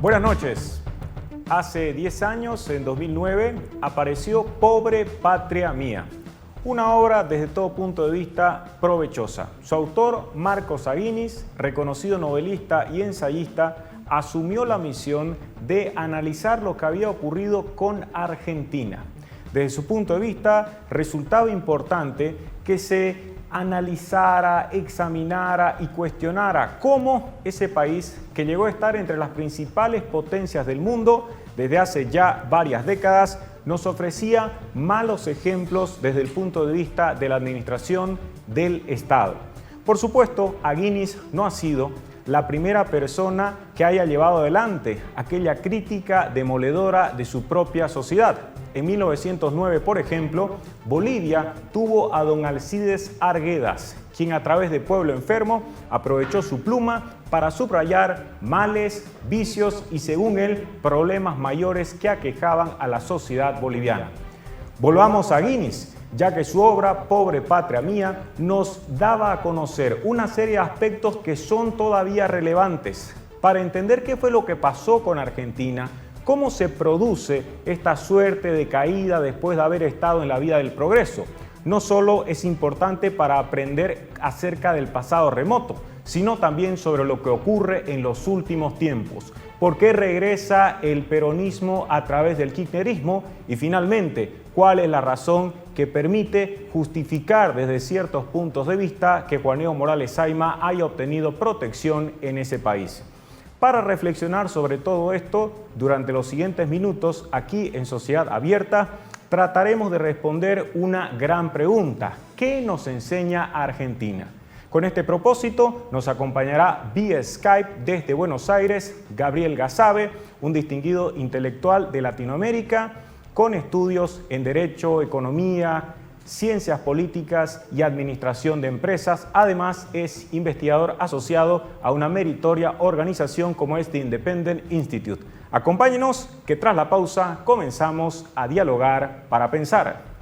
Buenas noches. Hace 10 años, en 2009, apareció Pobre Patria Mía, una obra desde todo punto de vista provechosa. Su autor, Marcos Aguinis, reconocido novelista y ensayista, asumió la misión de analizar lo que había ocurrido con Argentina. Desde su punto de vista, resultaba importante que se analizara, examinara y cuestionara cómo ese país, que llegó a estar entre las principales potencias del mundo desde hace ya varias décadas, nos ofrecía malos ejemplos desde el punto de vista de la administración del Estado. Por supuesto, Aguinis no ha sido la primera persona que haya llevado adelante aquella crítica demoledora de su propia sociedad. En 1909, por ejemplo, Bolivia tuvo a don Alcides Arguedas, quien a través de Pueblo Enfermo aprovechó su pluma para subrayar males, vicios y, según él, problemas mayores que aquejaban a la sociedad boliviana. Volvamos a Aguinis, ya que su obra, Pobre Patria Mía, nos daba a conocer una serie de aspectos que son todavía relevantes para entender qué fue lo que pasó con Argentina, cómo se produce esta suerte de caída después de haber estado en la vía del progreso. No solo es importante para aprender acerca del pasado remoto, sino también sobre lo que ocurre en los últimos tiempos. ¿Por qué regresa el peronismo a través del kirchnerismo? Y finalmente, ¿cuál es la razón que permite justificar desde ciertos puntos de vista que Juan Evo Morales Saima haya obtenido protección en ese país? Para reflexionar sobre todo esto, durante los siguientes minutos, aquí en Sociedad Abierta, trataremos de responder una gran pregunta: ¿qué nos enseña Argentina? Con este propósito nos acompañará vía Skype desde Buenos Aires Gabriel Gasabe, un distinguido intelectual de Latinoamérica con estudios en Derecho, Economía, Ciencias Políticas y Administración de Empresas. Además, es investigador asociado a una meritoria organización como es The Independent Institute. Acompáñenos, que tras la pausa comenzamos a dialogar para pensar.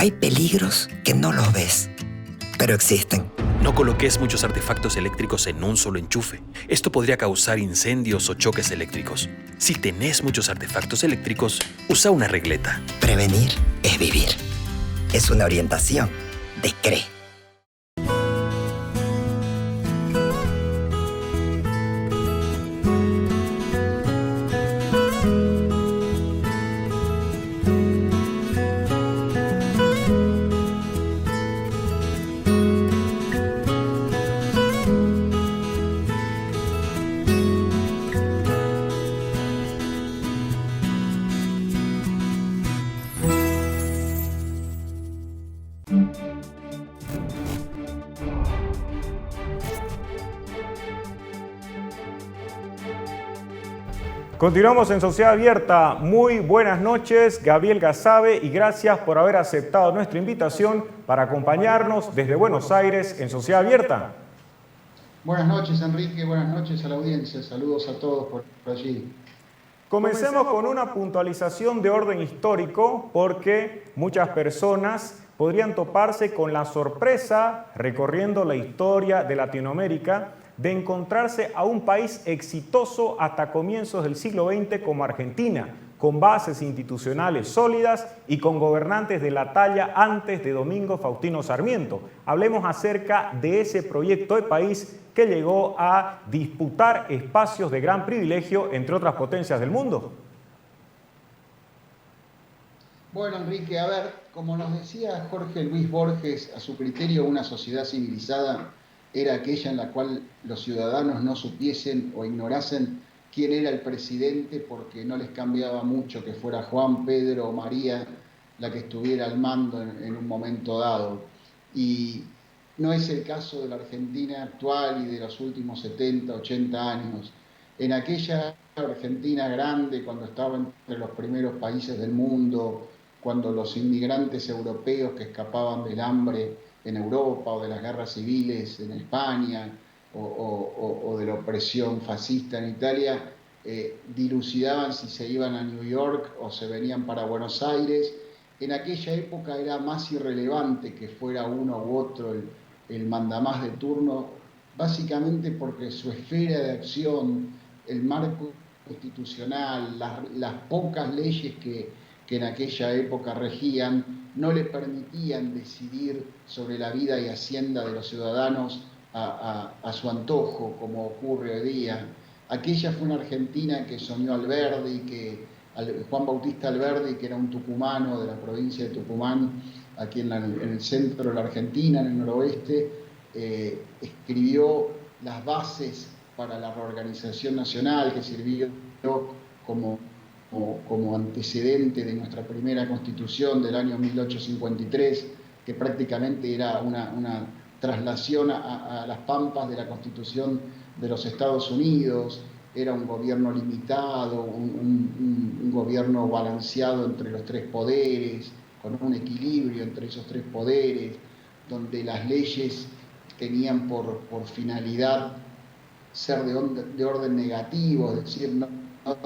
Hay peligros que no los ves, pero existen. No coloques muchos artefactos eléctricos en un solo enchufe. Esto podría causar incendios o choques eléctricos. Si tenés muchos artefactos eléctricos, usa una regleta. Prevenir es vivir. Es una orientación de CRE. Continuamos en Sociedad Abierta. Muy buenas noches, Gabriel Gasabe, y gracias por haber aceptado nuestra invitación para acompañarnos desde Buenos Aires en Sociedad Abierta. Buenas noches, Enrique. Buenas noches a la audiencia. Saludos a todos por allí. Comencemos con una puntualización de orden histórico, porque muchas personas podrían toparse con la sorpresa, recorriendo la historia de Latinoamérica, de encontrarse a un país exitoso hasta comienzos del siglo XX como Argentina, con bases institucionales sólidas y con gobernantes de la talla antes de Domingo Faustino Sarmiento. Hablemos acerca de ese proyecto de país que llegó a disputar espacios de gran privilegio entre otras potencias del mundo. Bueno, Enrique, a ver, como nos decía Jorge Luis Borges, a su criterio una sociedad civilizada era aquella en la cual los ciudadanos no supiesen o ignorasen quién era el presidente, porque no les cambiaba mucho que fuera Juan, Pedro o María la que estuviera al mando en un momento dado. Y no es el caso de la Argentina actual y de los últimos 70, 80 años. En aquella Argentina grande, cuando estaba entre los primeros países del mundo, cuando los inmigrantes europeos que escapaban del hambre en Europa o de las guerras civiles en España o de la opresión fascista en Italia, dilucidaban si se iban a New York o se venían para Buenos Aires. En aquella época era más irrelevante que fuera uno u otro el mandamás de turno, básicamente porque su esfera de acción, el marco constitucional, las pocas leyes que en aquella época regían, no le permitían decidir sobre la vida y hacienda de los ciudadanos a su antojo, como ocurre hoy día. Aquella fue una Argentina que soñó Juan Bautista Alberdi, que era un tucumano de la provincia de Tucumán, aquí en el centro de la Argentina, en el noroeste, escribió las bases para la reorganización nacional, que sirvió como antecedente de nuestra primera constitución del año 1853, que prácticamente era una traslación a las pampas de la Constitución de los Estados Unidos. Era un gobierno limitado, un gobierno balanceado entre los tres poderes, con un equilibrio entre esos tres poderes, donde las leyes tenían por finalidad ser de orden negativo, es decir, no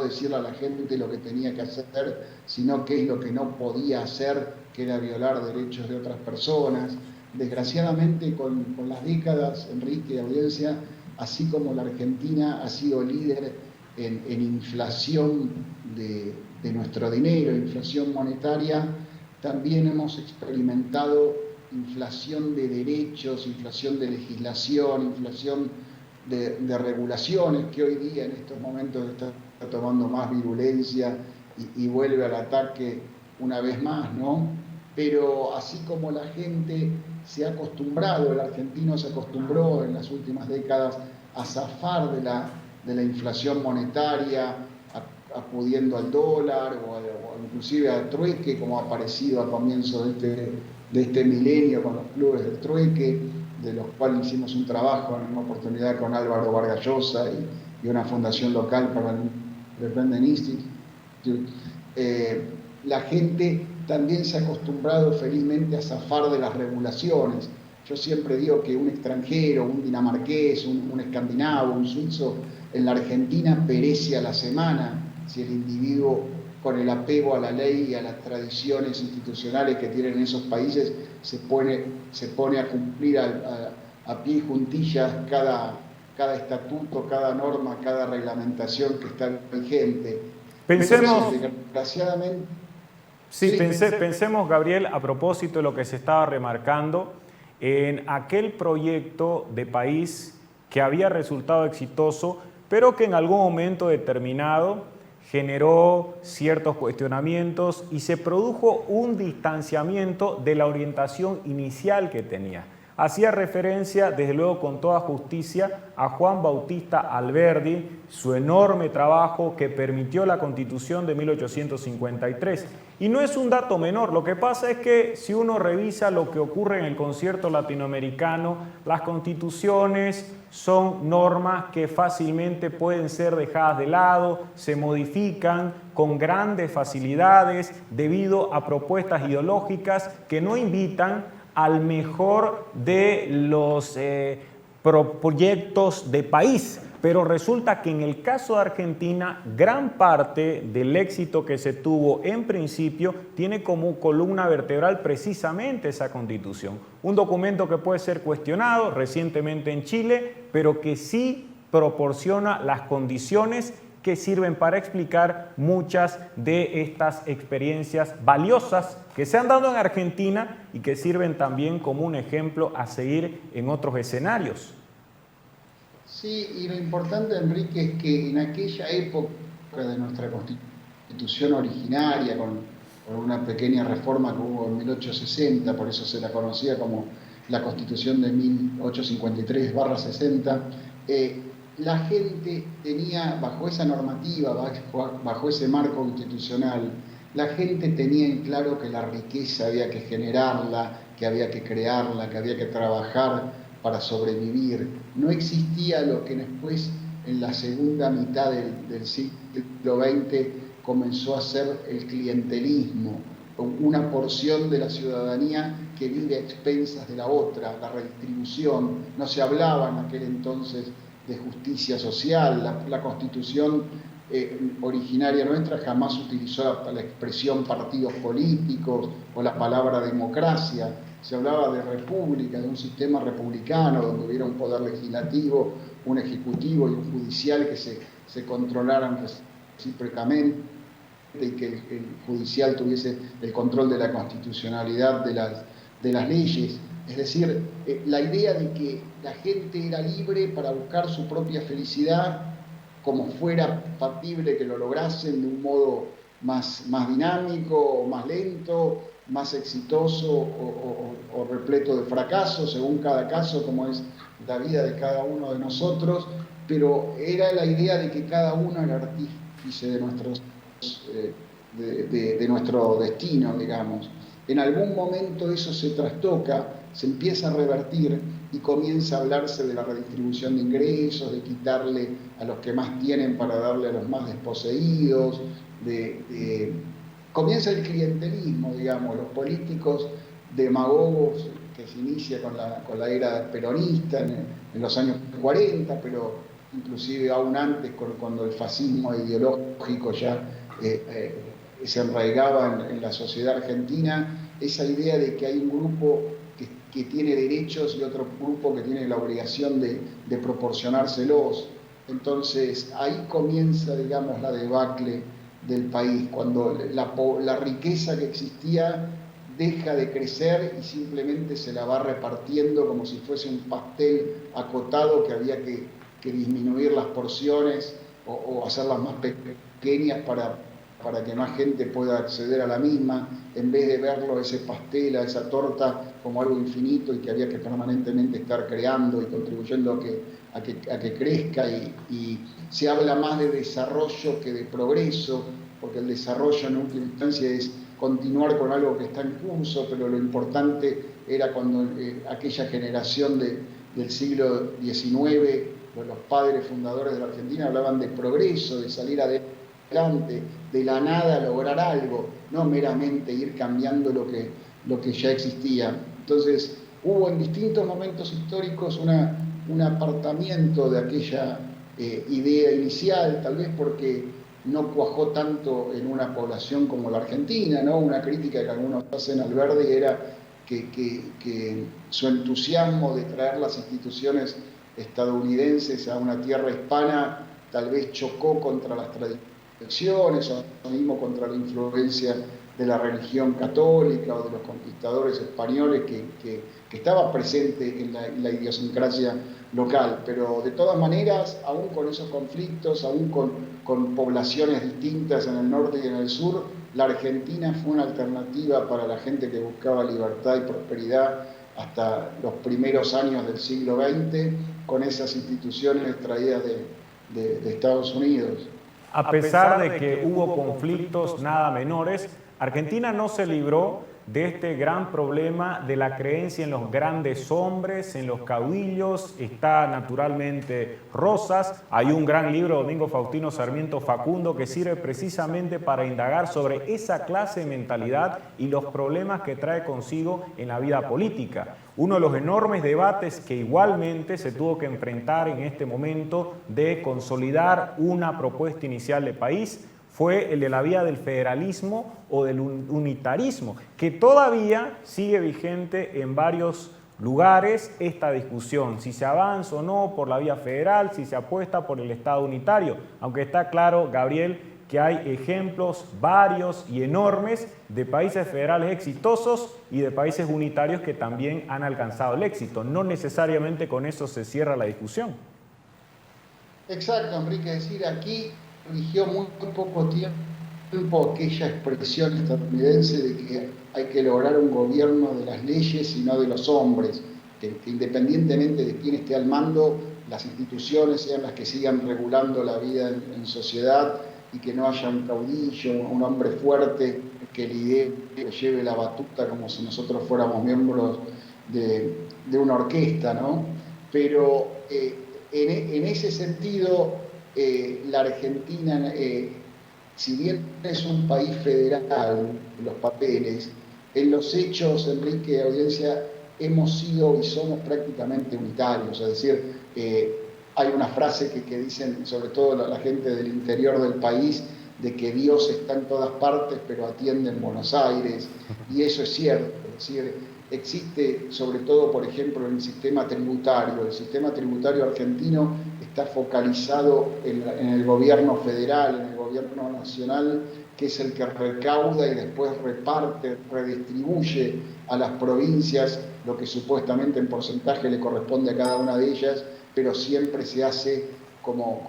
decirle a la gente lo que tenía que hacer, sino qué es lo que no podía hacer, que era violar derechos de otras personas. Desgraciadamente, con las décadas, Enrique y audiencia, así como la Argentina ha sido líder en inflación de nuestro dinero, inflación monetaria, también hemos experimentado inflación de derechos, inflación de legislación, inflación de regulaciones, que hoy día en estos momentos está tomando más virulencia y vuelve al ataque una vez más, ¿no? Pero así como la gente se ha acostumbrado, el argentino se acostumbró en las últimas décadas a zafar de la inflación monetaria, acudiendo al dólar o inclusive al trueque, como ha aparecido al comienzo de este milenio con los clubes del trueque, de los cuales hicimos un trabajo en una oportunidad con Álvaro Vargas Llosa y una fundación local para el Independent Institute. La gente también se ha acostumbrado felizmente a zafar de las regulaciones. Yo siempre digo que un extranjero, un dinamarqués, un escandinavo, un suizo, en la Argentina perece a la semana si el individuo, con el apego a la ley y a las tradiciones institucionales que tienen esos países, se pone a cumplir a pie y juntillas cada estatuto, cada norma, cada reglamentación que está vigente. Pensemos, desgraciadamente, pensemos, Gabriel, a propósito de lo que se estaba remarcando, en aquel proyecto de país que había resultado exitoso, pero que en algún momento determinado generó ciertos cuestionamientos y se produjo un distanciamiento de la orientación inicial que tenía. Hacía referencia, desde luego con toda justicia, a Juan Bautista Alberdi, su enorme trabajo que permitió la Constitución de 1853. Y no es un dato menor, lo que pasa es que si uno revisa lo que ocurre en el concierto latinoamericano, las constituciones son normas que fácilmente pueden ser dejadas de lado, se modifican con grandes facilidades debido a propuestas ideológicas que no invitan al mejor de los proyectos de país. Pero resulta que en el caso de Argentina, gran parte del éxito que se tuvo en principio tiene como columna vertebral precisamente esa Constitución. Un documento que puede ser cuestionado recientemente en Chile, pero que sí proporciona las condiciones que sirven para explicar muchas de estas experiencias valiosas que se han dado en Argentina y que sirven también como un ejemplo a seguir en otros escenarios. Sí, y lo importante, Enrique, es que en aquella época de nuestra Constitución originaria, con una pequeña reforma que hubo en 1860, por eso se la conocía como la Constitución de 1853/60, la gente tenía, bajo esa normativa, bajo ese marco constitucional, la gente tenía en claro que la riqueza había que generarla, que había que crearla, que había que trabajar para sobrevivir. No existía lo que después, en la segunda mitad del siglo XX, comenzó a ser el clientelismo, una porción de la ciudadanía que vive a expensas de la otra, la redistribución. No se hablaba en aquel entonces de justicia social. La Constitución originaria nuestra jamás utilizó la expresión partidos políticos o la palabra democracia. Se hablaba de república, de un sistema republicano donde hubiera un poder legislativo, un ejecutivo y un judicial que se controlaran recíprocamente y que el judicial tuviese el control de la constitucionalidad de las leyes. Es decir, la idea de que la gente era libre para buscar su propia felicidad, como fuera factible que lo lograsen de un modo más dinámico, más lento, más exitoso o repleto de fracasos, según cada caso, como es la vida de cada uno de nosotros, pero era la idea de que cada uno era artífice de nuestro destino, digamos. En algún momento eso se trastoca, se empieza a revertir y comienza a hablarse de la redistribución de ingresos, de quitarle a los que más tienen para darle a los más desposeídos, comienza el clientelismo, digamos, los políticos demagogos que se inicia con la era peronista en los años 40, pero inclusive aún antes, cuando el fascismo ideológico ya se arraigaba en la sociedad argentina, esa idea de que hay un grupo que tiene derechos y otro grupo que tiene la obligación de proporcionárselos. Entonces ahí comienza, digamos, la debacle del país, cuando la riqueza que existía deja de crecer y simplemente se la va repartiendo como si fuese un pastel acotado que había que disminuir las porciones o hacerlas más pequeñas para que más gente pueda acceder a la misma, en vez de verlo ese pastel, a esa torta como algo infinito y que había que permanentemente estar creando y contribuyendo a que crezca, y se habla más de desarrollo que de progreso, porque el desarrollo en última instancia es continuar con algo que está en curso, pero lo importante era cuando aquella generación del siglo XIX, los padres fundadores de la Argentina hablaban de progreso, de salir adelante, de la nada lograr algo, no meramente ir cambiando lo que ya existía. Entonces hubo en distintos momentos históricos un apartamiento de aquella idea inicial, tal vez porque no cuajó tanto en una población como la Argentina, ¿no? Una crítica que algunos hacen al Verdi era que su entusiasmo de traer las instituciones estadounidenses a una tierra hispana tal vez chocó contra las tradiciones o mismo contra la influencia de la religión católica o de los conquistadores españoles que estaba presente en la idiosincrasia local. Pero de todas maneras, aún con esos conflictos, aún con poblaciones distintas en el norte y en el sur, la Argentina fue una alternativa para la gente que buscaba libertad y prosperidad hasta los primeros años del siglo XX, con esas instituciones traídas de Estados Unidos. A pesar de que hubo conflictos nada menores, Argentina no se libró de este gran problema de la creencia en los grandes hombres, en los caudillos. Está naturalmente Rosas. Hay un gran libro, Domingo Faustino Sarmiento Facundo, que sirve precisamente para indagar sobre esa clase de mentalidad y los problemas que trae consigo en la vida política. Uno de los enormes debates que igualmente se tuvo que enfrentar en este momento de consolidar una propuesta inicial de país fue el de la vía del federalismo o del unitarismo, que todavía sigue vigente en varios lugares esta discusión, si se avanza o no por la vía federal, si se apuesta por el Estado unitario, aunque está claro, Gabriel, que hay ejemplos varios y enormes de países federales exitosos y de países unitarios que también han alcanzado el éxito. No necesariamente con eso se cierra la discusión. Exacto, Enrique, es decir, aquí eligió muy poco tiempo aquella expresión estadounidense de que hay que lograr un gobierno de las leyes y no de los hombres, que independientemente de quién esté al mando, las instituciones sean las que sigan regulando la vida en sociedad y que no haya un caudillo, un hombre fuerte que lidere, que lleve la batuta como si nosotros fuéramos miembros de una orquesta, ¿no? Pero en ese sentido, la Argentina, si bien es un país federal en los papeles, en los hechos, Enrique, audiencia, hemos sido y somos prácticamente unitarios, es decir, hay una frase que dicen, sobre todo la gente del interior del país, de que Dios está en todas partes, pero atiende en Buenos Aires, y eso es cierto. Es decir, existe, sobre todo, por ejemplo, en el sistema tributario. El sistema tributario argentino está focalizado en el gobierno federal, en el gobierno nacional, que es el que recauda y después reparte, redistribuye a las provincias lo que supuestamente en porcentaje le corresponde a cada una de ellas, pero siempre se hace como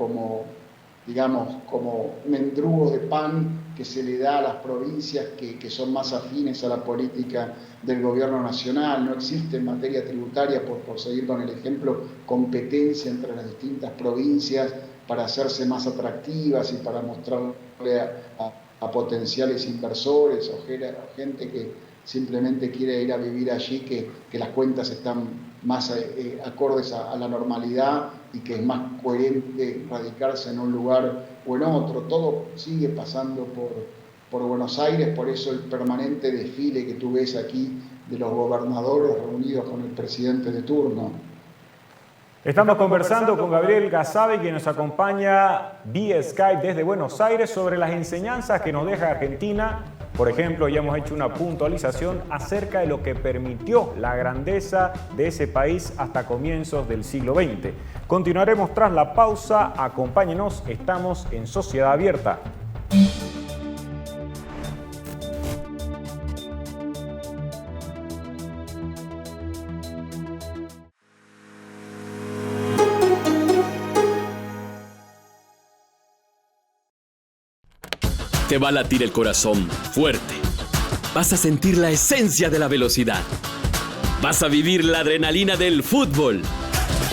mendrugos de pan que se le da a las provincias que son más afines a la política del gobierno nacional. No existe en materia tributaria, por seguir con el ejemplo, competencia entre las distintas provincias para hacerse más atractivas y para mostrarle a potenciales inversores o gente que simplemente quiere ir a vivir allí, que las cuentas están más acordes a la normalidad y que es más coherente radicarse en un lugar o en otro. Todo sigue pasando por Buenos Aires, por eso el permanente desfile que tú ves aquí de los gobernadores reunidos con el presidente de turno. Estamos conversando con Gabriel Gasabe, quien nos acompaña vía Skype desde Buenos Aires, sobre las enseñanzas que nos deja Argentina. Por ejemplo, ya hemos hecho una puntualización acerca de lo que permitió la grandeza de ese país hasta comienzos del siglo XX. Continuaremos tras la pausa. Acompáñenos, estamos en Sociedad Abierta. Te va a latir el corazón fuerte. Vas a sentir la esencia de la velocidad. Vas a vivir la adrenalina del fútbol.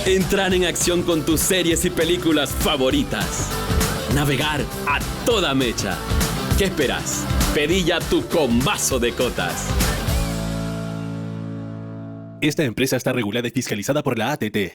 Entrar en acción con tus series y películas favoritas. Navegar a toda mecha. ¿Qué esperas? Pedí ya tu combazo de cotas. Esta empresa está regulada y fiscalizada por la ATT.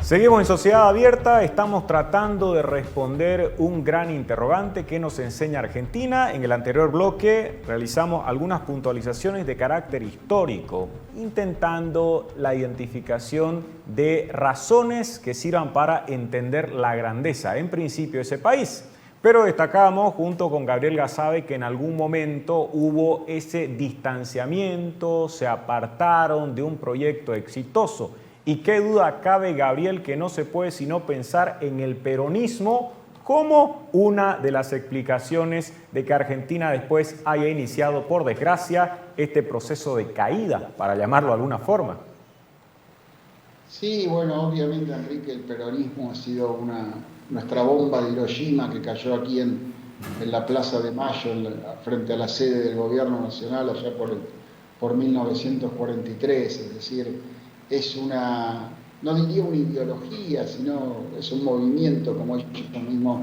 Seguimos en Sociedad Abierta, estamos tratando de responder un gran interrogante que nos enseña Argentina. En el anterior bloque realizamos algunas puntualizaciones de carácter histórico, intentando la identificación de razones que sirvan para entender la grandeza, en principio, de ese país. Pero destacamos, junto con Gabriel Gasabe, que en algún momento hubo ese distanciamiento, se apartaron de un proyecto exitoso. Y qué duda cabe, Gabriel, que no se puede sino pensar en el peronismo como una de las explicaciones de que Argentina después haya iniciado, por desgracia, este proceso de caída, para llamarlo de alguna forma. Sí, bueno, obviamente, Enrique, el peronismo ha sido nuestra bomba de Hiroshima que cayó aquí en la Plaza de Mayo, frente a la sede del Gobierno Nacional, allá por 1943, es decir, es no diría una ideología, sino es un movimiento, como ellos mismos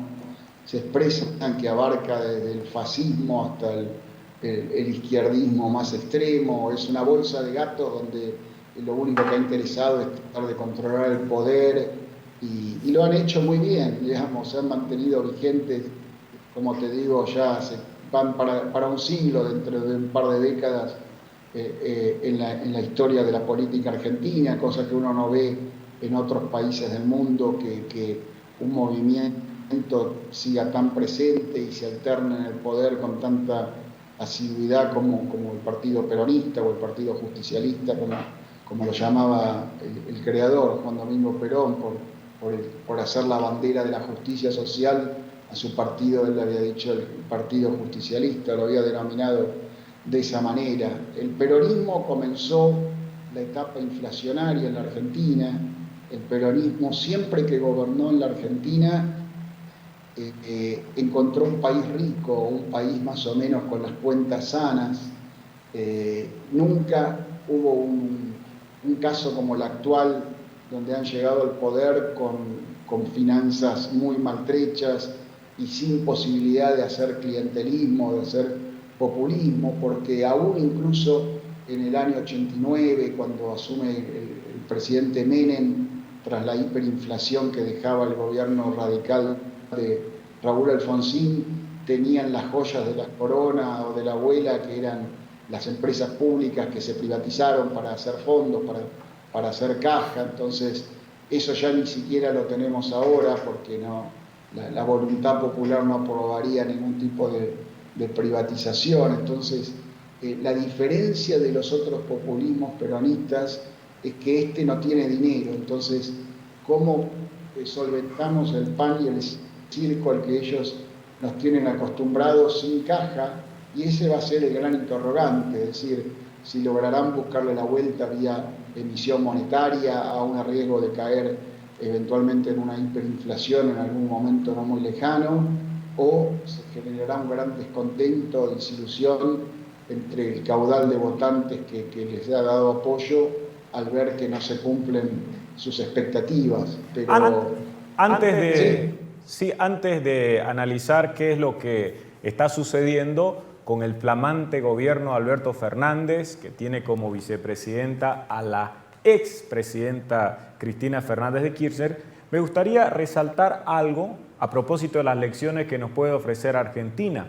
se expresan, que abarca desde el fascismo hasta el izquierdismo más extremo. Es una bolsa de gatos donde lo único que ha interesado es tratar de controlar el poder, y lo han hecho muy bien, digamos, se han mantenido vigentes, como te digo, ya se van para un siglo, dentro de un par de décadas, en la historia de la política argentina, cosa que uno no ve en otros países del mundo, que un movimiento siga tan presente y se alterne en el poder con tanta asiduidad como el Partido Peronista o el Partido Justicialista, como lo llamaba el creador, Juan Domingo Perón, por hacer la bandera de la justicia social a su partido. Él le había dicho el Partido Justicialista, lo había denominado de esa manera. El peronismo comenzó la etapa inflacionaria en la Argentina. El peronismo, siempre que gobernó en la Argentina, encontró un país rico, un país más o menos con las cuentas sanas, Nunca hubo un caso como el actual, donde han llegado al poder con finanzas muy maltrechas y sin posibilidad de hacer clientelismo, de hacer populismo, porque aún incluso en el año 89, cuando asume el presidente Menem, tras la hiperinflación que dejaba el gobierno radical de Raúl Alfonsín, tenían las joyas de la corona o de la abuela, que eran las empresas públicas que se privatizaron para hacer fondos, para hacer caja. Entonces eso ya ni siquiera lo tenemos ahora, porque la voluntad popular no aprobaría ningún tipo de privatización. Entonces la diferencia de los otros populismos peronistas es que este no tiene dinero. Entonces, ¿cómo solventamos el pan y el circo al que ellos nos tienen acostumbrados sin caja? Y ese va a ser el gran interrogante, es decir, si lograrán buscarle la vuelta vía emisión monetaria, a un riesgo de caer eventualmente en una hiperinflación en algún momento no muy lejano, o se generará un gran descontento, desilusión entre el caudal de votantes que les ha dado apoyo al ver que no se cumplen sus expectativas. Pero antes de analizar qué es lo que está sucediendo con el flamante gobierno de Alberto Fernández, que tiene como vicepresidenta a la expresidenta Cristina Fernández de Kirchner, me gustaría resaltar algo a propósito de las lecciones que nos puede ofrecer Argentina,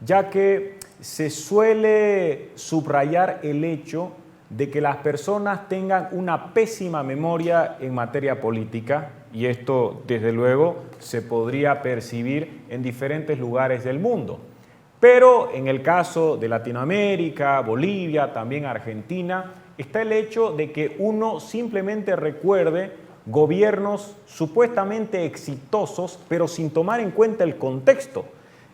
ya que se suele subrayar el hecho de que las personas tengan una pésima memoria en materia política, y esto desde luego se podría percibir en diferentes lugares del mundo. Pero en el caso de Latinoamérica, Bolivia, también Argentina, está el hecho de que uno simplemente recuerde gobiernos supuestamente exitosos, pero sin tomar en cuenta el contexto.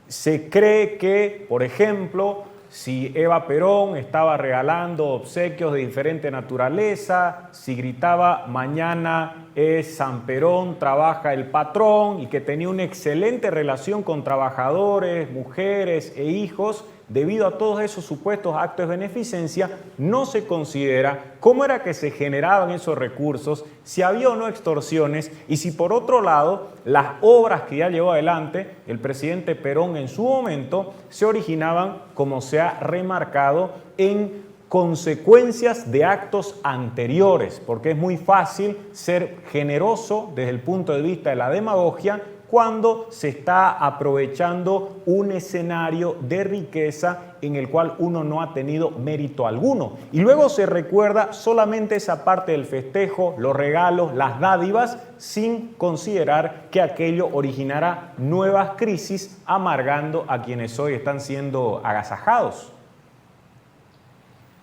Se cree que, por ejemplo, si Eva Perón estaba regalando obsequios de diferente naturaleza, si gritaba mañana es San Perón, trabaja el patrón, y que tenía una excelente relación con trabajadores, mujeres e hijos, debido a todos esos supuestos actos de beneficencia, no se considera cómo era que se generaban esos recursos, si había o no extorsiones, y si por otro lado las obras que ya llevó adelante el presidente Perón en su momento se originaban, como se ha remarcado, en consecuencias de actos anteriores, porque es muy fácil ser generoso desde el punto de vista de la demagogia cuando se está aprovechando un escenario de riqueza en el cual uno no ha tenido mérito alguno. Y luego se recuerda solamente esa parte del festejo, los regalos, las dádivas, sin considerar que aquello originará nuevas crisis, amargando a quienes hoy están siendo agasajados.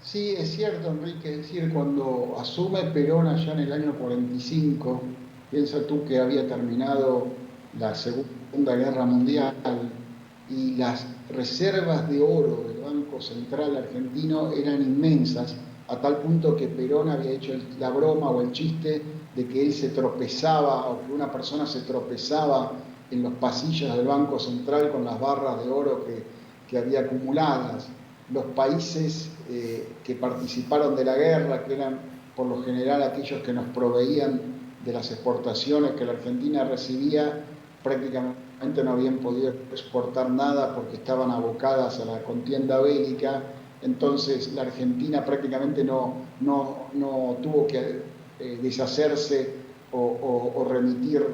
Sí, es cierto, Enrique. Es decir, cuando asume Perón allá en el año 45, piensa tú que había terminado la Segunda Guerra Mundial y las reservas de oro del Banco Central argentino eran inmensas, a tal punto que Perón había hecho la broma o el chiste de que él se tropezaba, o que una persona se tropezaba en los pasillos del Banco Central con las barras de oro que había acumuladas. Los países que participaron de la guerra, que eran por lo general aquellos que nos proveían de las exportaciones que la Argentina recibía, prácticamente no habían podido exportar nada porque estaban abocadas a la contienda bélica. Entonces la Argentina prácticamente no tuvo que deshacerse o remitir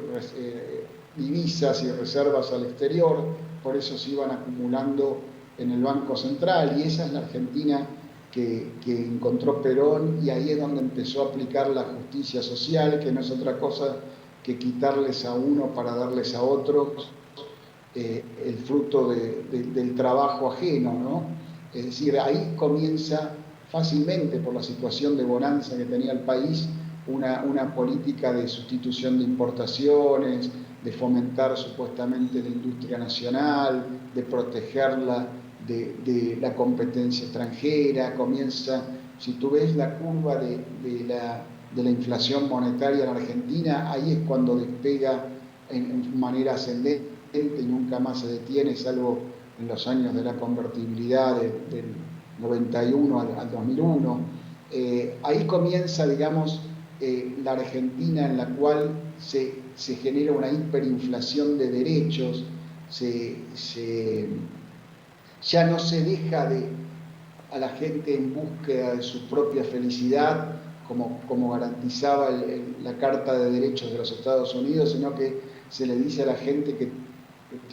divisas y reservas al exterior, por eso se iban acumulando en el Banco Central, y esa es la Argentina que encontró Perón, y ahí es donde empezó a aplicar la justicia social, que no es otra cosa que quitarles a uno para darles a otros el fruto del trabajo ajeno, ¿no? Es decir, ahí comienza fácilmente, por la situación de bonanza que tenía el país, una política de sustitución de importaciones, de fomentar supuestamente la industria nacional, de protegerla de la competencia extranjera. Comienza, si tú ves la curva de la inflación monetaria en Argentina, ahí es cuando despega en manera ascendente y nunca más se detiene, salvo en los años de la convertibilidad 91 al 2001. Ahí comienza, digamos, la Argentina en la cual se genera una hiperinflación de derechos, ya no se deja a la gente en búsqueda de su propia felicidad, como garantizaba la Carta de Derechos de los Estados Unidos, sino que se le dice a la gente que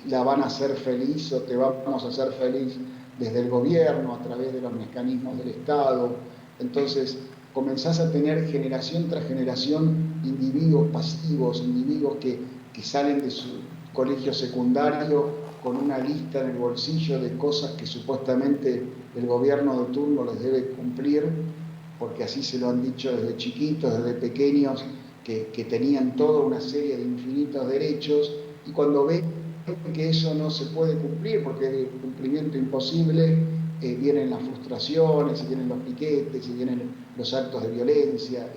la van a hacer feliz o te vamos a hacer feliz desde el gobierno, a través de los mecanismos del Estado. Entonces comenzás a tener generación tras generación individuos pasivos, individuos que salen de su colegio secundario con una lista en el bolsillo de cosas que supuestamente el gobierno de turno les debe cumplir, porque así se lo han dicho desde chiquitos, desde pequeños, que tenían toda una serie de infinitos derechos, y cuando ven que eso no se puede cumplir, porque es de cumplimiento imposible, vienen las frustraciones, y vienen los piquetes, y vienen los actos de violencia,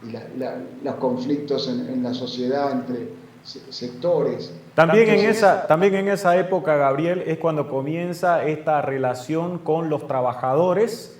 y los conflictos en la sociedad entre sectores. También en esa época, Gabriel, es cuando comienza esta relación con los trabajadores.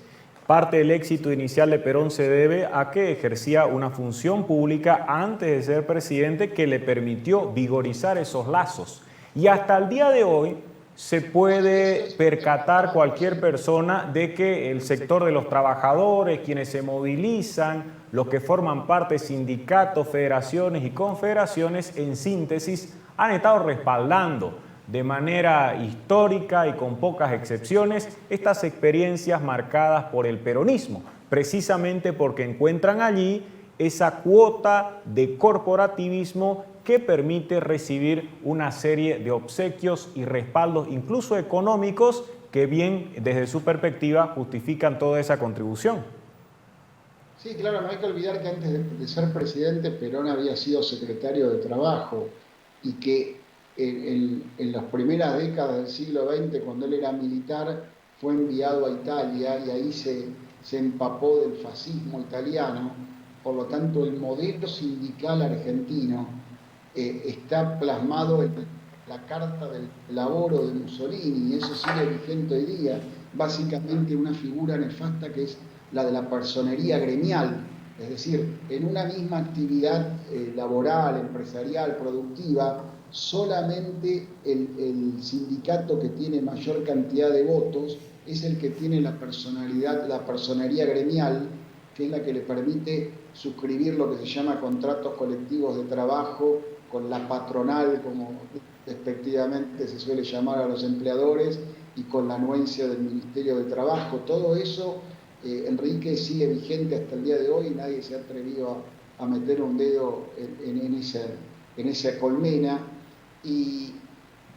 Parte del éxito inicial de Perón se debe a que ejercía una función pública antes de ser presidente que le permitió vigorizar esos lazos. Y hasta el día de hoy se puede percatar cualquier persona de que el sector de los trabajadores, quienes se movilizan, los que forman parte de sindicatos, federaciones y confederaciones, en síntesis, han estado respaldando de manera histórica y con pocas excepciones estas experiencias marcadas por el peronismo, precisamente porque encuentran allí esa cuota de corporativismo que permite recibir una serie de obsequios y respaldos, incluso económicos, que bien desde su perspectiva justifican toda esa contribución. Sí, claro, no hay que olvidar que antes de ser presidente Perón había sido secretario de Trabajo y que en las primeras décadas del siglo XX, cuando él era militar, fue enviado a Italia y ahí se empapó del fascismo italiano. Por lo tanto, el modelo sindical argentino está plasmado en la Carta del Lavoro de Mussolini, y eso sigue vigente hoy día. Básicamente una figura nefasta que es la de la personería gremial, es decir, en una misma actividad laboral, empresarial, productiva, solamente el sindicato que tiene mayor cantidad de votos es el que tiene la personería gremial, que es la que le permite suscribir lo que se llama contratos colectivos de trabajo con la patronal, como despectivamente se suele llamar a los empleadores, y con la anuencia del Ministerio de Trabajo. Todo eso, Enrique, sigue vigente hasta el día de hoy y nadie se ha atrevido a meter un dedo en esa colmena. Y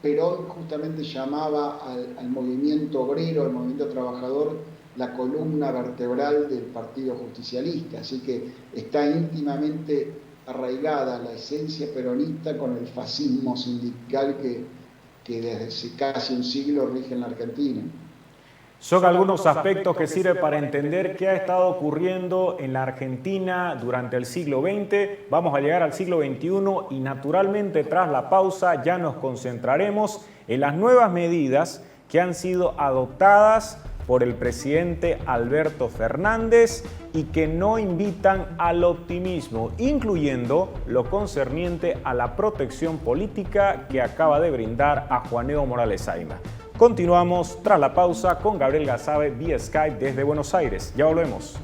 Perón justamente llamaba al movimiento obrero, al movimiento trabajador, la columna vertebral del Partido Justicialista, así que está íntimamente arraigada la esencia peronista con el fascismo sindical que desde hace casi un siglo rige en la Argentina. Son algunos aspectos que sirven para entender qué ha estado ocurriendo en la Argentina durante el siglo XX. Vamos a llegar al siglo XXI y naturalmente tras la pausa ya nos concentraremos en las nuevas medidas que han sido adoptadas por el presidente Alberto Fernández y que no invitan al optimismo, incluyendo lo concerniente a la protección política que acaba de brindar a Juan Evo Morales Saima. Continuamos tras la pausa con Gabriel Gazabe vía Skype desde Buenos Aires. Ya volvemos.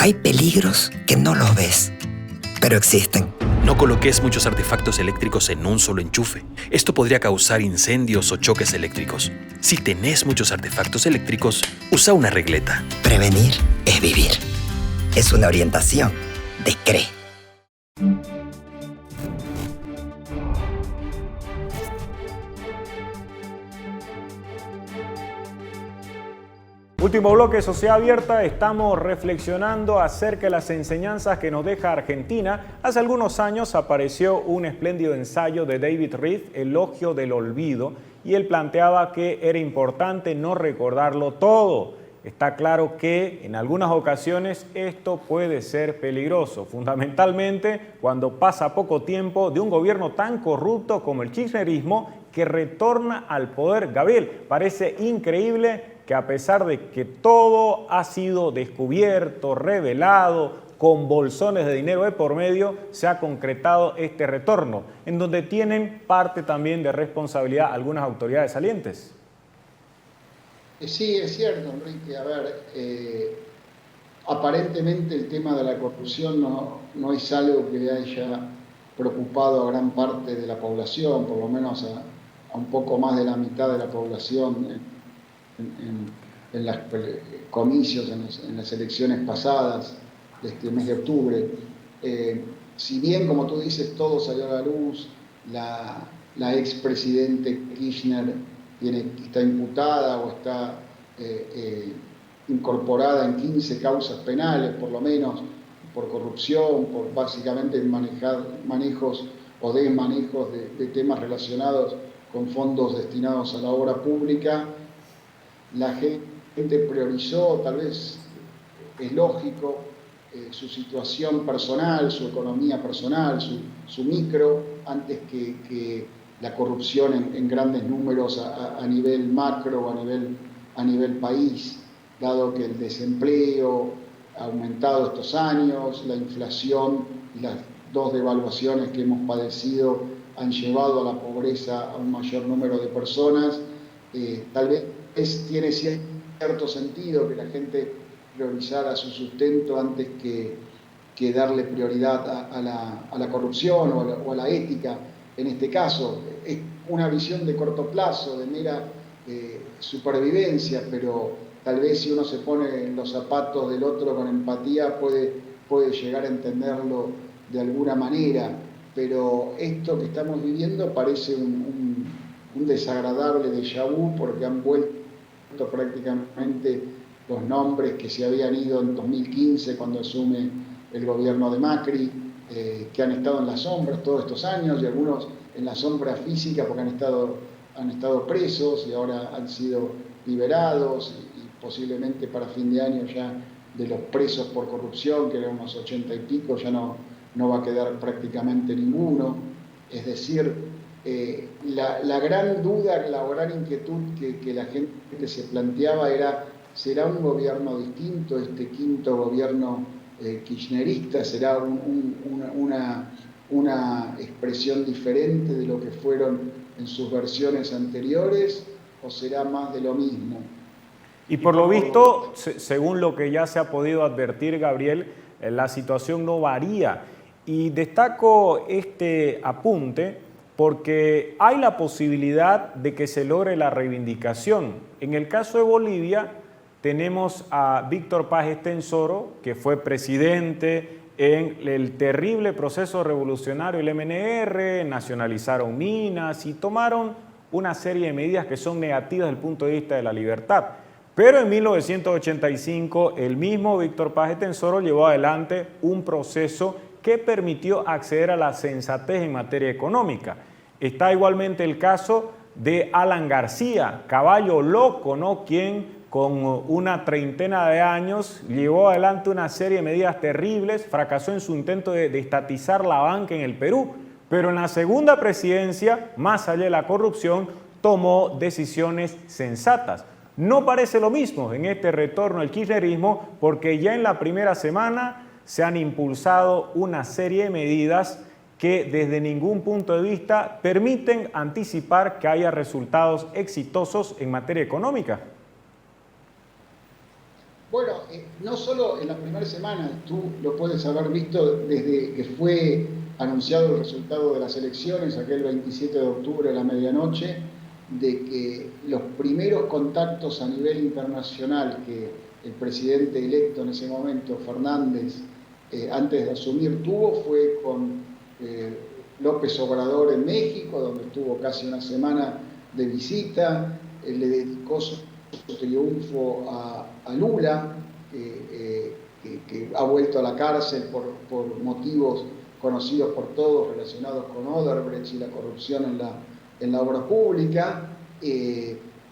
Hay peligros que no los ves, pero existen. No coloques muchos artefactos eléctricos en un solo enchufe. Esto podría causar incendios o choques eléctricos. Si tenés muchos artefactos eléctricos, usa una regleta. Prevenir es vivir. Es una orientación de CRE. Último bloque, Sociedad Abierta. Estamos reflexionando acerca de las enseñanzas que nos deja Argentina. Hace algunos años apareció un espléndido ensayo de David Reed, Elogio del Olvido, y él planteaba que era importante no recordarlo todo. Está claro que en algunas ocasiones esto puede ser peligroso, fundamentalmente cuando pasa poco tiempo de un gobierno tan corrupto como el kirchnerismo que retorna al poder. Gabriel, parece increíble que a pesar de que todo ha sido descubierto, revelado, con bolsones de dinero de por medio, se ha concretado este retorno, en donde tienen parte también de responsabilidad algunas autoridades salientes. Sí, es cierto, Enrique. A ver, aparentemente el tema de la corrupción no es algo que haya preocupado a gran parte de la población, por lo menos a un poco más de la mitad de la población en los comicios, en las elecciones pasadas de este mes de octubre. Si bien, como tú dices, todo salió a la luz, la expresidente Kirchner está imputada o está incorporada en 15 causas penales, por lo menos, por corrupción, por básicamente manejos o desmanejos de temas relacionados con fondos destinados a la obra pública. La gente priorizó, tal vez es lógico, su situación personal, su economía personal, su micro, antes que la corrupción en grandes números a nivel macro o a nivel país, dado que el desempleo ha aumentado estos años, la inflación y las dos devaluaciones que hemos padecido han llevado a la pobreza a un mayor número de personas. Tal vez tiene cierto sentido que la gente priorizara su sustento antes que darle prioridad a la corrupción o a la ética. En este caso, es una visión de corto plazo, de mera supervivencia, pero tal vez si uno se pone en los zapatos del otro con empatía puede llegar a entenderlo de alguna manera. Pero esto que estamos viviendo parece un desagradable déjà vu, porque han vuelto prácticamente los nombres que se habían ido en 2015 cuando asume el gobierno de Macri, que han estado en las sombras todos estos años, y algunos en la sombra física porque han estado presos y ahora han sido liberados, y posiblemente para fin de año ya de los presos por corrupción, que eran unos 80 y pico, ya no va a quedar prácticamente ninguno. Es decir, la gran duda, la gran inquietud que la gente se planteaba era: ¿será un gobierno distinto este quinto gobierno kirchnerista? ¿Será una expresión diferente de lo que fueron en sus versiones anteriores, o será más de lo mismo? Y por lo visto, según lo que ya se ha podido advertir, Gabriel, la situación no varía. Y destaco este apunte porque hay la posibilidad de que se logre la reivindicación. En el caso de Bolivia, tenemos a Víctor Paz Estenssoro, que fue presidente en el terrible proceso revolucionario, el MNR, nacionalizaron minas y tomaron una serie de medidas que son negativas desde el punto de vista de la libertad. Pero en 1985, el mismo Víctor Paz Estenssoro llevó adelante un proceso que permitió acceder a la sensatez en materia económica. Está igualmente el caso de Alan García, caballo loco, ¿no?, quien con una treintena de años llevó adelante una serie de medidas terribles, fracasó en su intento de estatizar la banca en el Perú, pero en la segunda presidencia, más allá de la corrupción, tomó decisiones sensatas. No parece lo mismo en este retorno al kirchnerismo, porque ya en la primera semana se han impulsado una serie de medidas que desde ningún punto de vista permiten anticipar que haya resultados exitosos en materia económica. Bueno, no solo en la primera semana, tú lo puedes haber visto desde que fue anunciado el resultado de las elecciones, aquel 27 de octubre a la medianoche, de que los primeros contactos a nivel internacional que el presidente electo en ese momento, Fernández, antes de asumir tuvo, fue con López Obrador en México, donde estuvo casi una semana de visita. Le dedicó su triunfo a Lula, que ha vuelto a la cárcel por motivos conocidos por todos relacionados con Odebrecht y la corrupción en la obra pública.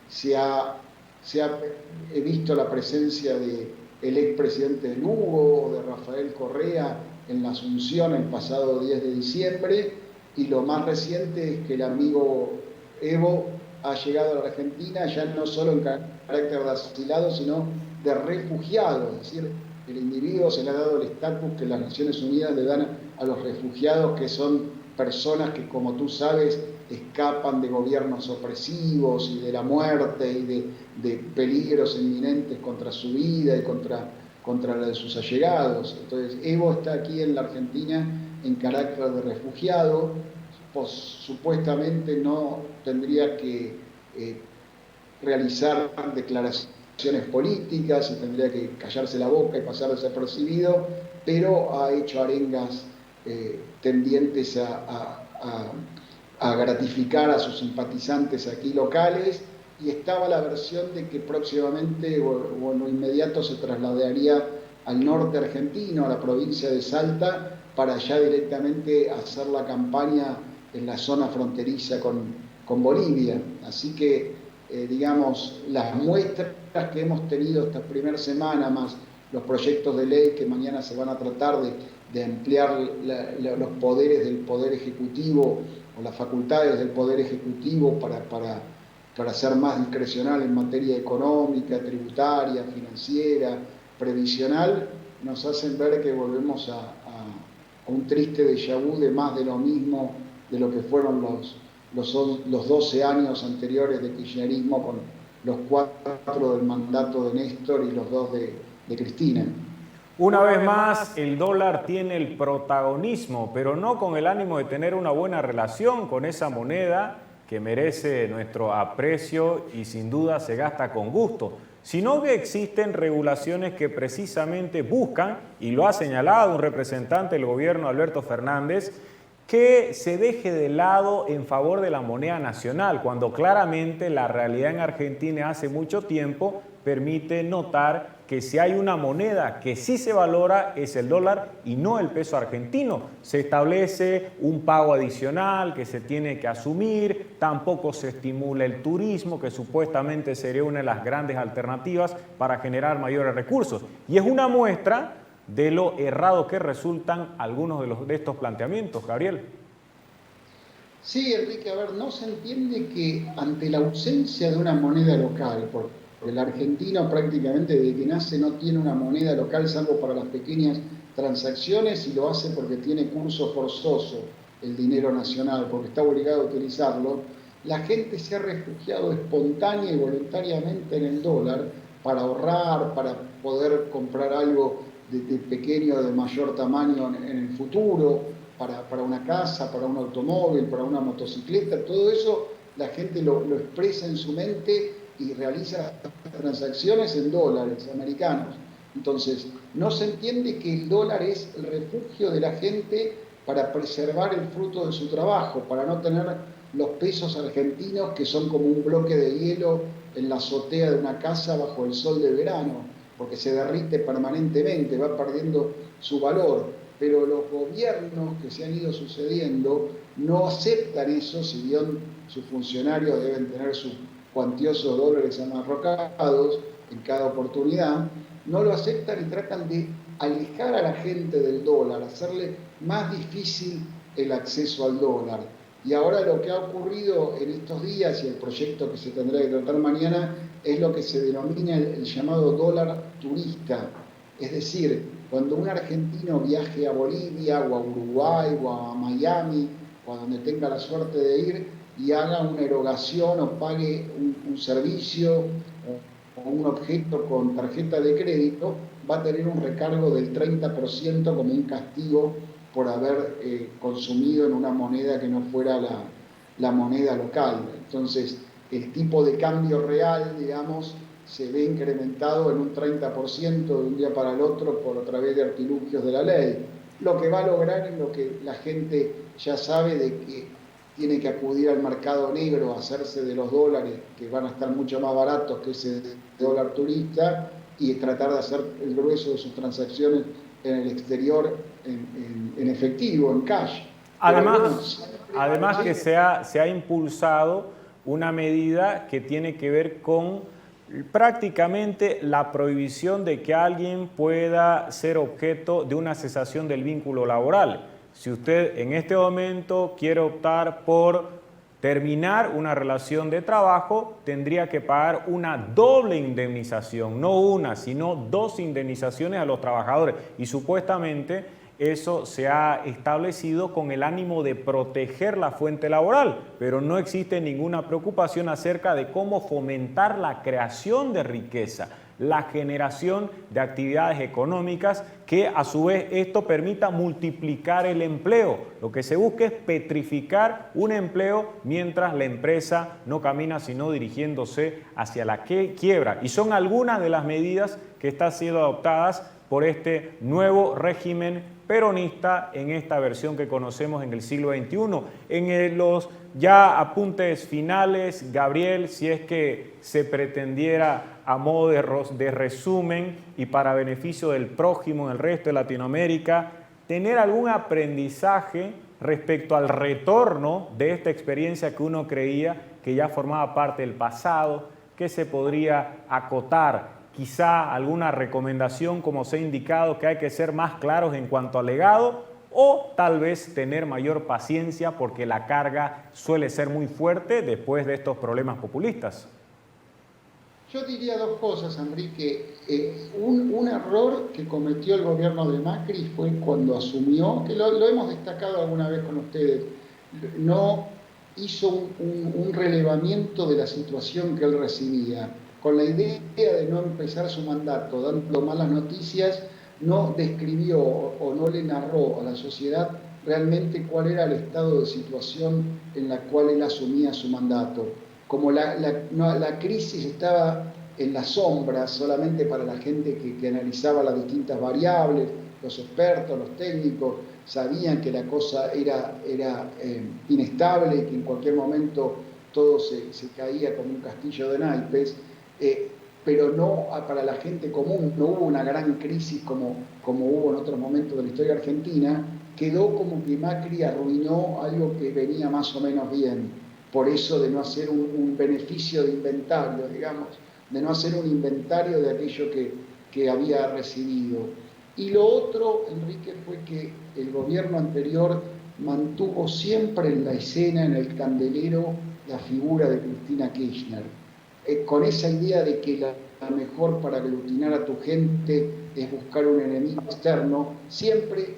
Se ha visto la presencia del expresidente de Lugo, de Rafael Correa, en la Asunción el pasado 10 de diciembre, y lo más reciente es que el amigo Evo ha llegado a la Argentina ya no solo en carácter de asilado, sino de refugiado, es decir, el individuo se le ha dado el estatus que las Naciones Unidas le dan a los refugiados, que son personas que, como tú sabes, escapan de gobiernos opresivos y de la muerte y de peligros inminentes contra su vida y contra la de sus allegados. Entonces, Evo está aquí en la Argentina en carácter de refugiado, pues supuestamente no tendría que realizar declaraciones políticas y tendría que callarse la boca y pasar desapercibido, pero ha hecho arengas tendientes a gratificar a sus simpatizantes aquí locales, y estaba la versión de que próximamente o en lo inmediato se trasladaría al norte argentino, a la provincia de Salta, para ya directamente hacer la campaña en la zona fronteriza con Bolivia. Así que, digamos, las muestras que hemos tenido esta primera semana, más los proyectos de ley que mañana se van a tratar de ampliar los poderes del Poder Ejecutivo o las facultades del Poder Ejecutivo para ser más discrecional en materia económica, tributaria, financiera, previsional, nos hacen ver que volvemos a un triste déjà vu de más de lo mismo de lo que fueron los 12 años anteriores de kirchnerismo, con los 4 del mandato de Néstor y los 2 de Cristina. Una vez más, el dólar tiene el protagonismo, pero no con el ánimo de tener una buena relación con esa moneda que merece nuestro aprecio y sin duda se gasta con gusto, sino que existen regulaciones que precisamente buscan, y lo ha señalado un representante del gobierno, Alberto Fernández, que se deje de lado en favor de la moneda nacional, cuando claramente la realidad en Argentina hace mucho tiempo permite notar que si hay una moneda que sí se valora es el dólar y no el peso argentino. Se establece un pago adicional que se tiene que asumir, tampoco se estimula el turismo, que supuestamente sería una de las grandes alternativas para generar mayores recursos. Y es una muestra de lo errado que resultan algunos de estos planteamientos, Gabriel. Sí, Enrique, a ver, no se entiende que ante la ausencia de una moneda local, porque el argentino prácticamente desde que nace no tiene una moneda local salvo para las pequeñas transacciones, y lo hace porque tiene curso forzoso el dinero nacional, porque está obligado a utilizarlo, la gente se ha refugiado espontánea y voluntariamente en el dólar para ahorrar, para poder comprar algo de pequeño o de mayor tamaño en el futuro, para una casa, para un automóvil, para una motocicleta. Todo eso la gente lo expresa en su mente y realiza transacciones en dólares americanos. Entonces, no se entiende que el dólar es el refugio de la gente para preservar el fruto de su trabajo, para no tener los pesos argentinos que son como un bloque de hielo en la azotea de una casa bajo el sol de verano, porque se derrite permanentemente, va perdiendo su valor. Pero los gobiernos que se han ido sucediendo no aceptan eso, si bien sus funcionarios deben tener sus cuantiosos dólares amarrocados en cada oportunidad, no lo aceptan y tratan de alejar a la gente del dólar, hacerle más difícil el acceso al dólar. Y ahora lo que ha ocurrido en estos días y el proyecto que se tendrá que tratar mañana es lo que se denomina el llamado dólar turista. Es decir, cuando un argentino viaje a Bolivia o a Uruguay o a Miami o a donde tenga la suerte de ir y haga una erogación o pague un servicio o un objeto con tarjeta de crédito, va a tener un recargo del 30% como un castigo por haber consumido en una moneda que no fuera la moneda local. Entonces, el tipo de cambio real, digamos, se ve incrementado en un 30% de un día para el otro por a través de artilugios de la ley. Lo que va a lograr es lo que la gente ya sabe, de que tiene que acudir al mercado negro a hacerse de los dólares, que van a estar mucho más baratos que ese dólar turista, y tratar de hacer el grueso de sus transacciones en el exterior en efectivo, en cash. Además que se ha impulsado una medida que tiene que ver con prácticamente la prohibición de que alguien pueda ser objeto de una cesación del vínculo laboral. Si usted en este momento quiere optar por terminar una relación de trabajo, tendría que pagar una doble indemnización, no una, sino 2 indemnizaciones a los trabajadores. Y supuestamente eso se ha establecido con el ánimo de proteger la fuente laboral, pero no existe ninguna preocupación acerca de cómo fomentar la creación de riqueza, la generación de actividades económicas, que a su vez esto permita multiplicar el empleo. Lo que se busca es petrificar un empleo mientras la empresa no camina sino dirigiéndose hacia la quiebra. Y son algunas de las medidas que están siendo adoptadas por este nuevo régimen peronista en esta versión que conocemos en el siglo XXI. En los ya apuntes finales, Gabriel, si es que se pretendiera a modo de resumen y para beneficio del prójimo en el resto de Latinoamérica, tener algún aprendizaje respecto al retorno de esta experiencia que uno creía que ya formaba parte del pasado, que se podría acotar. Quizá alguna recomendación, como se ha indicado, que hay que ser más claros en cuanto al legado, o tal vez tener mayor paciencia porque la carga suele ser muy fuerte después de estos problemas populistas. Yo diría 2 cosas, Enrique. Un error que cometió el gobierno de Macri fue cuando asumió, que lo hemos destacado alguna vez con ustedes, no hizo un relevamiento de la situación que él recibía. Con la idea de no empezar su mandato dando malas noticias, no describió o no le narró a la sociedad realmente cuál era el estado de situación en la cual él asumía su mandato. Como la crisis estaba en las sombras solamente para la gente que analizaba las distintas variables, los expertos, los técnicos, sabían que la cosa era inestable y que en cualquier momento todo se caía como un castillo de naipes. Pero no para la gente común, no hubo una gran crisis como hubo en otros momentos de la historia argentina. Quedó como que Macri arruinó algo que venía más o menos bien, por eso de no hacer un beneficio de inventario, digamos, de no hacer un inventario de aquello que había recibido. Y lo otro, Enrique, fue que el gobierno anterior mantuvo siempre en la escena, en el candelero, la figura de Cristina Kirchner. Con esa idea de que la mejor para aglutinar a tu gente es buscar un enemigo externo, siempre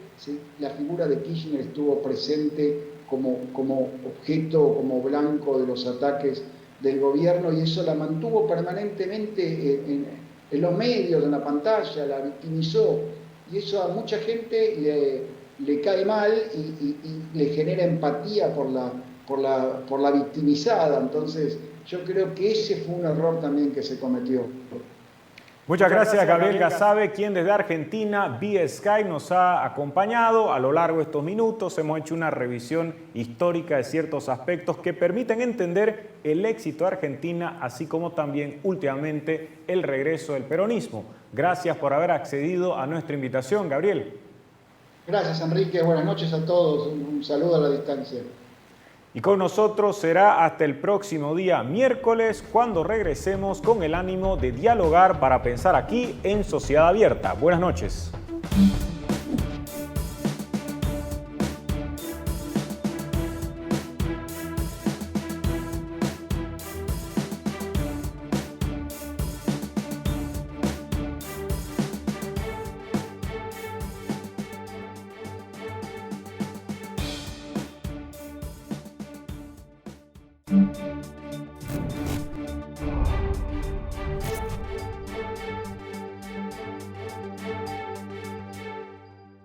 la figura de Kirchner estuvo presente como objeto, como blanco de los ataques del gobierno, y eso la mantuvo permanentemente en los medios, en la pantalla, la victimizó, y eso a mucha gente le cae mal y le genera empatía por la victimizada. Entonces yo creo que ese fue un error también que se cometió. Muchas gracias, Gabriel Gasabe, quien desde Argentina, vía Skype, nos ha acompañado a lo largo de estos minutos. Hemos hecho una revisión histórica de ciertos aspectos que permiten entender el éxito de Argentina, así como también últimamente el regreso del peronismo. Gracias por haber accedido a nuestra invitación, Gabriel. Gracias, Enrique. Buenas noches a todos. Un saludo a la distancia. Y con nosotros será hasta el próximo día miércoles, cuando regresemos con el ánimo de dialogar para pensar aquí en Sociedad Abierta. Buenas noches.